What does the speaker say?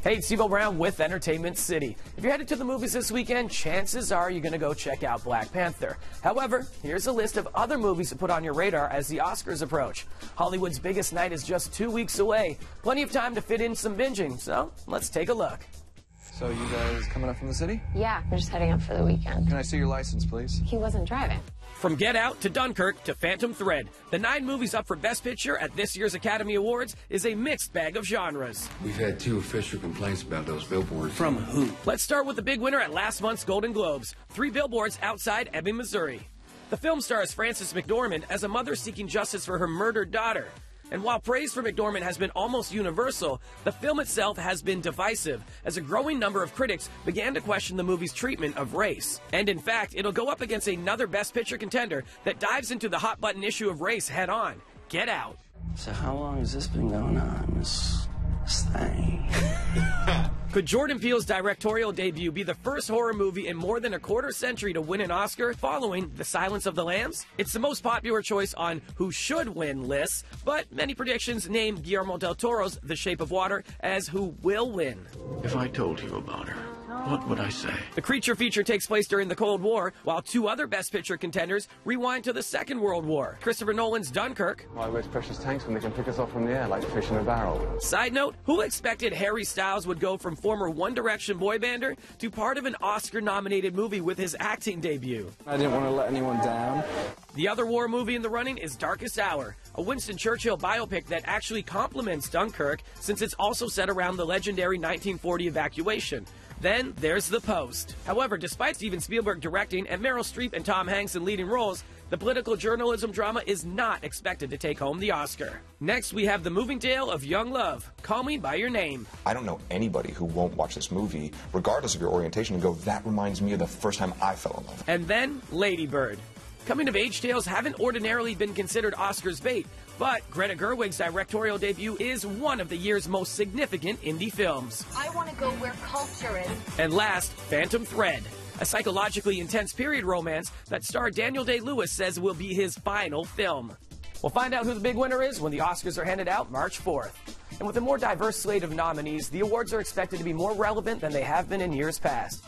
Hey, it's Steve Brown with Entertainment City. If you're headed to the movies this weekend, chances are you're going to go check out Black Panther. However, here's a list of other movies to put on your radar as the Oscars approach. Hollywood's biggest night is just 2 weeks away. Plenty of time to fit in some binging, so let's take a look. So you guys coming up from the city? Yeah, we're just heading up for the weekend. Can I see your license, please? He wasn't driving. From Get Out to Dunkirk to Phantom Thread, the 9 movies up for Best Picture at this year's Academy Awards is a mixed bag of genres. We've had 2 official complaints about those billboards. From who? Let's start with the big winner at last month's Golden Globes, 3 billboards outside Ebbing, Missouri. The film stars Frances McDormand as a mother seeking justice for her murdered daughter. And while praise for McDormand has been almost universal, the film itself has been divisive, as a growing number of critics began to question the movie's treatment of race. And in fact, it'll go up against another Best Picture contender that dives into the hot-button issue of race head-on, Get Out. So how long has this been going on, this thing? Could Jordan Peele's directorial debut be the first horror movie in more than a quarter century to win an Oscar following The Silence of the Lambs? It's the most popular choice on who should win lists, but many predictions name Guillermo del Toro's The Shape of Water as who will win. If I told you about her, what would I say? The creature feature takes place during the Cold War, while 2 other Best Picture contenders rewind to the Second World War. Christopher Nolan's Dunkirk. Why waste precious tanks when they can pick us off from the air like fish in a barrel? Side note, who expected Harry Styles would go from former One Direction boy bander to part of an Oscar-nominated movie with his acting debut? I didn't want to let anyone down. The other war movie in the running is Darkest Hour, a Winston Churchill biopic that actually complements Dunkirk since it's also set around the legendary 1940 evacuation. Then there's The Post. However, despite Steven Spielberg directing and Meryl Streep and Tom Hanks in leading roles, the political journalism drama is not expected to take home the Oscar. Next, we have the moving tale of young love, Call Me By Your Name. I don't know anybody who won't watch this movie, regardless of your orientation, and go, that reminds me of the first time I fell in love. And then Lady Bird. Coming-of-age tales haven't ordinarily been considered Oscars bait, but Greta Gerwig's directorial debut is one of the year's most significant indie films. I want to go where culture is. And last, Phantom Thread, a psychologically intense period romance that star Daniel Day-Lewis says will be his final film. We'll find out who the big winner is when the Oscars are handed out March 4th. And with a more diverse slate of nominees, the awards are expected to be more relevant than they have been in years past.